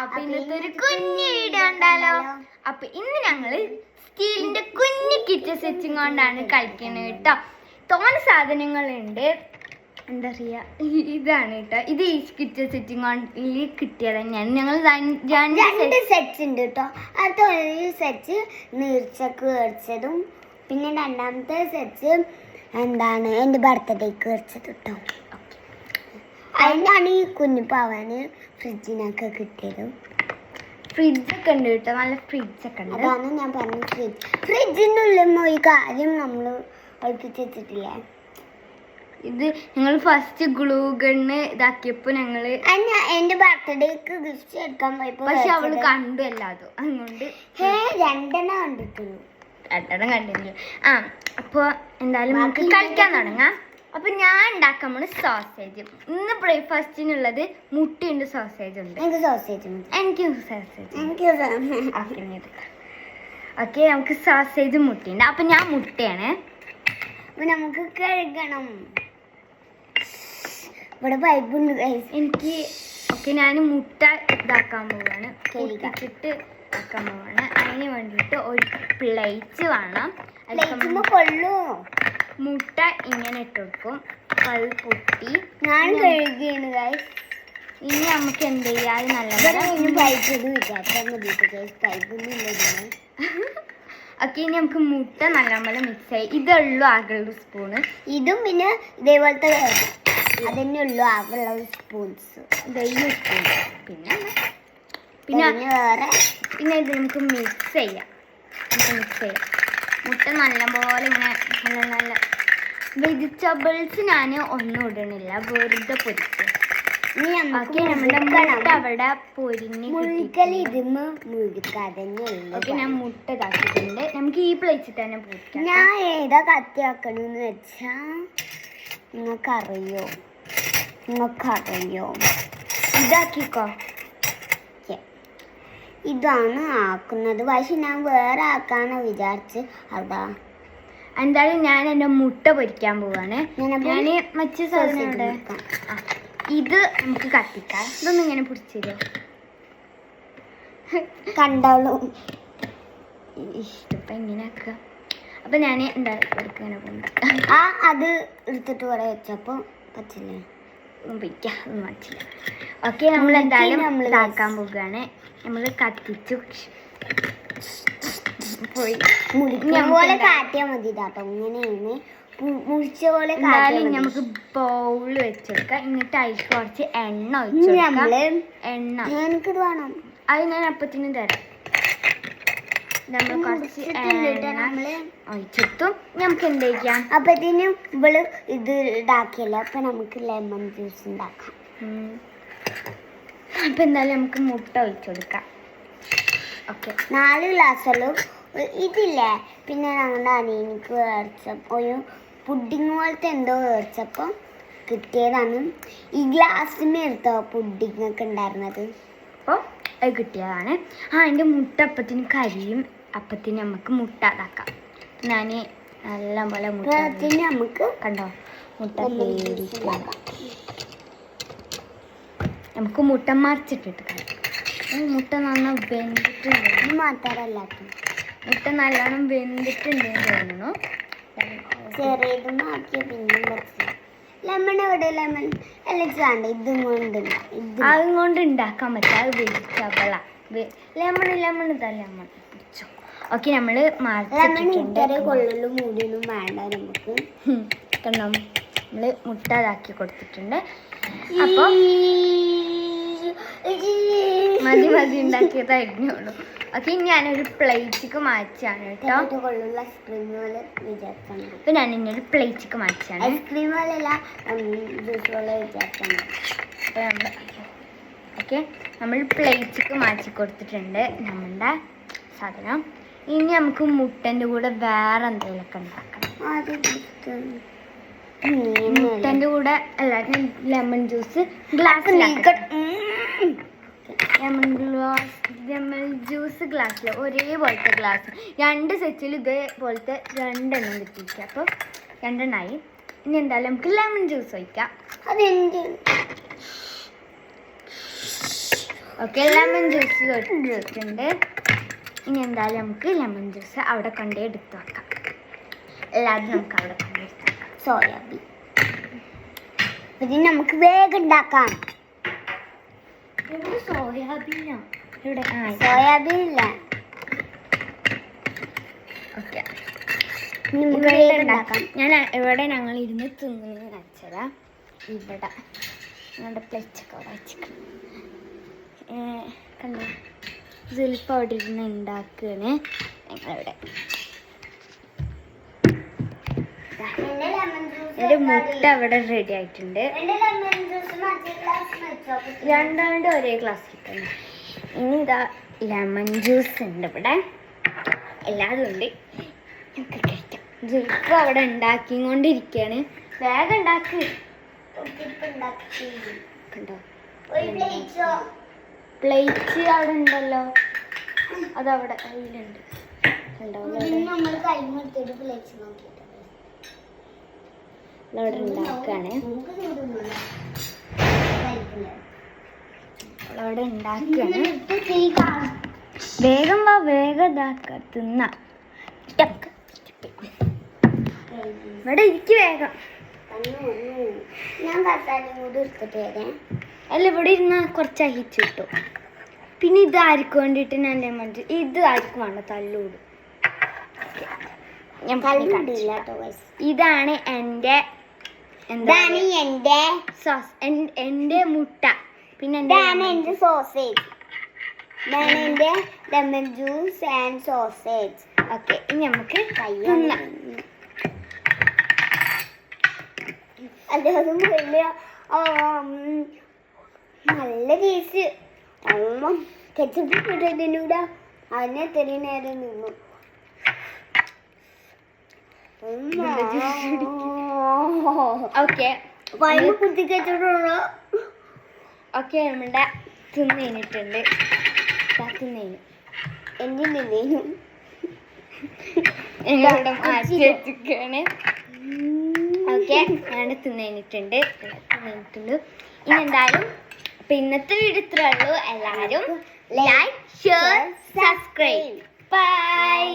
അപ്പൊ ഇന്നത്തെ ഒരു കുഞ്ഞു വീഡിയോ ഉണ്ടാലോ. അപ്പൊ ഇന്ന് ഞങ്ങള് സ്റ്റീലിന്റെ കുഞ്ഞു കിച്ചൺ സെറ്റും കൊണ്ടാണ് കളിക്കുന്നത് കേട്ടോ. തോന സാധനങ്ങളുണ്ട്. എന്താ പറയാ, ഇതാണ് കേട്ടോ. ഇത് ഈ കിച്ചൺ സെറ്റും കൊണ്ടിൽ കിട്ടിയത് തന്നെയാണ്. ഞങ്ങൾ രണ്ട് സെറ്റ്സ് ഉണ്ട് കേട്ടോ. അത് ഒരു സെറ്റ് നീർച്ചക്ക് മേടിച്ചതും പിന്നെ രണ്ടാമത്തെ സെറ്റ് എന്താണ് എൻ്റെ ബർത്ത്ഡേക്ക് മേടിച്ചത് കേട്ടോ. അതിനാണ് ഈ കുഞ്ഞിപ്പാവാന് ഫ്രിഡ്ജിനൊക്കെ കിട്ടിയത്. ഫ്രിഡ്ജൊക്കെ ഉണ്ട് കേട്ടോ, നല്ല ഫ്രിഡ്ജൊക്കെ ഉണ്ട്. അതാണ് ഞാൻ പറഞ്ഞ ഫ്രിഡ്ജിൻ്റെ ഉള്ളിൽ ഈ കാര്യം നമ്മൾ ഒളിപ്പിച്ച് വെച്ചിട്ടില്ലേ. ഇത് ഞങ്ങൾ ഫസ്റ്റ് ഗ്ലൂ ഗണ്ണ് ഇതാക്കിയപ്പോ ഞങ്ങള് എന്റെ ബർത്ത്ഡേക്ക് ഗിഫ്റ്റ് എടുക്കാൻ പോയപ്പോ പക്ഷെ അവള് കണ്ടു അല്ലാതോ അതുകൊണ്ട് രണ്ടെണ്ണം കണ്ടിട്ടുള്ളൂ. രണ്ടെണ്ണം കണ്ടിട്ടില്ല. അപ്പൊ എന്തായാലും നമുക്ക് കളിക്കാൻ തുടങ്ങാം. അപ്പൊ ഞാൻ ഉണ്ടാക്കാൻ പോണ സോസേജ്. ഇന്ന് ബ്രേക്ക്ഫാസ്റ്റിനുള്ളത് മുട്ടയുണ്ട്, സോസേജ് ഉണ്ട്. എനിക്ക് ഓക്കെ, നമുക്ക് സോസേജ് മുട്ടയുണ്ട്. അപ്പൊ ഞാൻ മുട്ടയാണ്. നമുക്ക് കഴുകണം. ഇവിടെ പൈപ്പുണ്ട് എനിക്ക്. ഓക്കെ, ഞാൻ മുട്ട ഇതാക്കാൻ പോവാണ്, പൊട്ടിച്ചിട്ട് ഇതാക്കാൻ പോവാണ്. അതിന് വേണ്ടിയിട്ട് ഒരു പ്ലേറ്റ് വേണം. കൊള്ളൂ. മുട്ട ഇങ്ങനെ ഇട്ട് കൊടുക്കും. അത് പൊട്ടി ഞാൻ കഴുകിയാണ് ഗൈസ്. ഇനി നമുക്ക് എന്ത് ചെയ്യാൻ ഓക്കെ, ഇനി നമുക്ക് മുട്ട നല്ലപോലെ മിക്സ് ആയി. ഇതുള്ളൂ ആകെയുള്ള സ്പൂണ്. ഇതും പിന്നെ ഇതേപോലത്തെ അതന്നെ ഉള്ളു ആകെയുള്ള സ്പൂൺസ്. സ്പൂൺ പിന്നെ പിന്നെ വേറെ പിന്നെ ഇത് നമുക്ക് മിക്സ് ചെയ്യാം. മുട്ട നല്ലപോലെ ഇങ്ങനെ നല്ല നല്ല വെജിറ്റബിൾസ് ഞാൻ ഒന്നും ഇടണില്ല, വെറുതെ പൊരിക്കും. നമ്മുടെ മുട്ട അവിടെ പൊരിഞ്ഞ് ഓക്കെ, ഞാൻ മുട്ട ഇതാക്കിയിട്ടുണ്ട്. നമുക്ക് ഈ പ്ലേറ്റിൽ തന്നെ പൊരിക്കാം. ഞാൻ ഏതാ കത്തിയാക്കണെന്ന് വെച്ചാ നിങ്ങൾക്കറിയോ ഇതാക്കിക്കോ. ഇതാണ് ആക്കുന്നത്. പക്ഷെ ഞാൻ വേറെ ആക്കാന്ന് വിചാരിച്ച്. അതാ എന്തായാലും ഞാൻ എൻ്റെ മുട്ട പൊരിക്കാൻ പോവാണ്. ഞാൻ മറ്റു സാധനം ഇത് നമുക്ക് കത്തിക്കാം. ഇതൊന്നും ഇങ്ങനെ പിടിച്ചില്ലോ കണ്ടോളൂ. ഇഷ്ടപ്പം ഇങ്ങനെ ആക്കുക. അപ്പൊ ഞാൻ എന്താ ഇങ്ങനെ അത് എടുത്തിട്ട് ഇവിടെ വെച്ചപ്പോ പറ്റില്ലേ, പൊരിക്കാം. ഒന്നും പറ്റില്ല. ഓക്കെ, നമ്മൾ എന്തായാലും ഇതാക്കാൻ പോവുകയാണ്. നമ്മൾ കത്തിച്ചു പോയി പോലെ കാട്ടിയാൽ മതി കേട്ടോ. ഇങ്ങനെയാണ് മുറിച്ച പോലെ. എന്തായാലും നമുക്ക് ബൗള് വെച്ചെടുക്കാം. എന്നിട്ട് അതിൽ കുറച്ച് എണ്ണ ഒഴിച്ചു. എനിക്കിത് വേണം. അത് ഞാൻ അപ്പത്തിനും തരാം. നമ്മൾ കുറച്ച് എണ്ണ ഒഴിച്ചിട്ടു. നമുക്ക് എന്ത് ചെയ്യാം, അപ്പത്തിനും ഇവള് ഇത് ഇതാക്കിയല്ലോ. അപ്പൊ നമുക്ക് ലെമൺ ജ്യൂസ് ഉണ്ടാക്കാം. അപ്പൊ എന്തായാലും നമുക്ക് മുട്ട ഒഴിച്ചു കൊടുക്കാം. ഓക്കെ, 4 ഗ്ലാസ്സുള്ളൂ. ഇതില്ലേ പിന്നെ ഞങ്ങളുടെ അനിയനിക്ക് മേടിച്ചപ്പോൾ ഒരു പുഡിങ് പോലത്തെ എന്തോ മേടിച്ചപ്പോൾ കിട്ടിയതാണ്. ഈ ഗ്ലാസ്സിന് എടുത്തോ പുഡിങ് ഒക്കെ ഉണ്ടായിരുന്നത്. അപ്പോൾ അത് കിട്ടിയതാണ്. എൻ്റെ മുട്ട അപ്പത്തിന് കരിയും. അപ്പത്തിന് നമുക്ക് മുട്ട ഇതാക്കാം. ഞാൻ നല്ല പോലെ മുട്ട നമുക്ക് കണ്ടോ മുട്ട നമുക്ക് മുട്ട മറിച്ചിട്ടിട്ട് കഴിക്കാം. മുട്ട നന്നായി വെന്തിട്ടുണ്ട്. മാത്രമല്ല മുട്ട നല്ലോണം വെന്തിട്ടുണ്ടെന്ന് തോന്നുന്നു. ചെറിയതും ആക്കിയ പിന്നെ ലെമൺ എവിടെ ലെമൺ എല്ലാം ഇതും കൊണ്ടില്ല. അതും കൊണ്ട് ഉണ്ടാക്കാൻ പറ്റും. അത് വെജിറ്റബിളാ. ലെമൺ ഇതാ ലെമൺ. ഓക്കെ, നമ്മൾ കൊള്ളലും മൂടിയൊന്നും വേണ്ട നമുക്ക്. കണ്ടോ, നമ്മൾ മുട്ട ഇതാക്കി കൊടുത്തിട്ടുണ്ട്. അപ്പോൾ മതി ഉണ്ടാക്കിയതായിരുന്നുള്ളൂ. ഓക്കെ, ഞാനൊരു പ്ലേറ്റിക്ക് മാറ്റാണ് കേട്ടോ. ഇപ്പൊ ഞാൻ ഇന്നൊരു പ്ലേറ്റിക്ക് മാറ്റാണ്. ഓക്കെ, നമ്മൾ പ്ലേറ്റിക്ക് മാറ്റി കൊടുത്തിട്ടുണ്ട് നമ്മളുടെ സാധനം. ഇനി നമുക്ക് മുട്ടൻ്റെ കൂടെ വേറെ എന്തെങ്കിലുമൊക്കെ ഉണ്ടാക്കണം. മുട്ടൻ്റെ കൂടെ എല്ലാവരും ലെമൺ ജ്യൂസ് ലെമൺ ജ്യൂസ് ഗ്ലാസ്സിൽ ഒരേപോലത്തെ ഗ്ലാസ് 2 സെറ്റിൽ ഇതേപോലത്തെ 2 എണ്ണം കിട്ടിയിരിക്കുക. അപ്പോൾ 2 എണ്ണമായി. ഇനി എന്തായാലും നമുക്ക് ലെമൺ ജ്യൂസ് ഒഴിക്കാം. ഓക്കെ, ലെമൺ ജ്യൂസ് വെച്ചിട്ടുണ്ട്. ഇനി എന്തായാലും നമുക്ക് ലെമൺ ജ്യൂസ് അവിടെ കൊണ്ടേ എടുത്ത് വെക്കാം. എല്ലാവരും നമുക്ക് അവിടെ കൊണ്ടേ എടുത്ത് വെക്കാം. സോയാബീൻ ഇത് നമുക്ക് വേഗം ഉണ്ടാക്കാം. ഇവിടെ സോയാബീനോ? ഇവിടെ സോയാബീൻ ഇല്ല. ഓക്കെ, നമുക്ക് വേഗം ഉണ്ടാക്കാം. ഇവിടെ ഞങ്ങൾ ഇരുന്ന് തിന്നു വെച്ചതാ. ഇവിടെ ഞങ്ങളുടെ പ്ലേറ്റൊക്കെ അവിടെ വെച്ചിട്ടുണ്ട്. കണ്ടോ, സുൽഫ അവിടെ ഇരുന്ന് ഉണ്ടാക്കുകയാണ്. ഞങ്ങളിവിടെ എൻ്റെ മുട്ട അവിടെ റെഡി ആയിട്ടുണ്ട്. രണ്ടാളുടെ ഒരേ ഗ്ലാസ്സിൽ തന്നെ. ഇനി ഇതാ ലെമൺ ജ്യൂസ് ഉണ്ട് ഇവിടെ, എല്ലാതും ഉണ്ട്. നമുക്ക് കഴിക്കാം. സുൽഫ അവിടെ ഉണ്ടാക്കിക്കൊണ്ടിരിക്കുകയാണ്. വേഗം ഉണ്ടാക്കി. കണ്ടോ, പ്ലേറ്റ് അവിടെ ഉണ്ടല്ലോ, അതവിടെ അതിലുണ്ട്. കണ്ടോ, അവിടെ ഉണ്ടാക്കാണ്. അവിടെ ഉണ്ടാക്കാണ്. വേഗം വാ, വേഗം ഇതാക്ക തിന്ന. ഇവിടെ ഇരിക്ക് വേഗം. ഞാൻ കസാലയും കൂടി എടുത്തിട്ട് അല്ല, ഇവിടെ ഇരുന്ന് കുറച്ച് അഹിച്ചു കിട്ടും. പിന്നെ ഇത് ആർക്ക് വേണ്ടിയിട്ട് ഞാൻ ലെമൺ ഇത് ആർക്കും വേണ്ട, തല്ലൂട്. ഇതാണ് എൻ്റെ സോസ്, എൻ്റെ മുട്ട. പിന്നെ എൻ്റെ സോസേജ്, എൻ്റെ lemon juice and sausage. Okay, ഇനി നമുക്ക് അതും വലിയ നല്ല ടേസ്റ്റ്. കെച്ചപ്പ് ഇട്ടിട്ടിലൂടെ അതിനെ എത്ര നേരം നിന്നു. ഓക്കെ, കുത്തിക്കച്ചിട്ടുള്ളൂ. ഓക്കെ, നമ്മുടെ തിന്നിട്ടുണ്ട്. തിന്നേനു എന്തിനു ഇവിടെ മാറ്റി വെച്ചിരിക്കുകയാണ്. ഓക്കെ, ഞാൻ തിന്നിട്ടുണ്ട്. ഇനി എന്തായാലും അപ്പൊ ഇന്നത്തെ വീഡിയോ ഇത്രേ ഉള്ളൂ. എല്ലാവരും ലൈക്ക്, ഷെയർ, സബ്സ്ക്രൈബ്. ബൈ.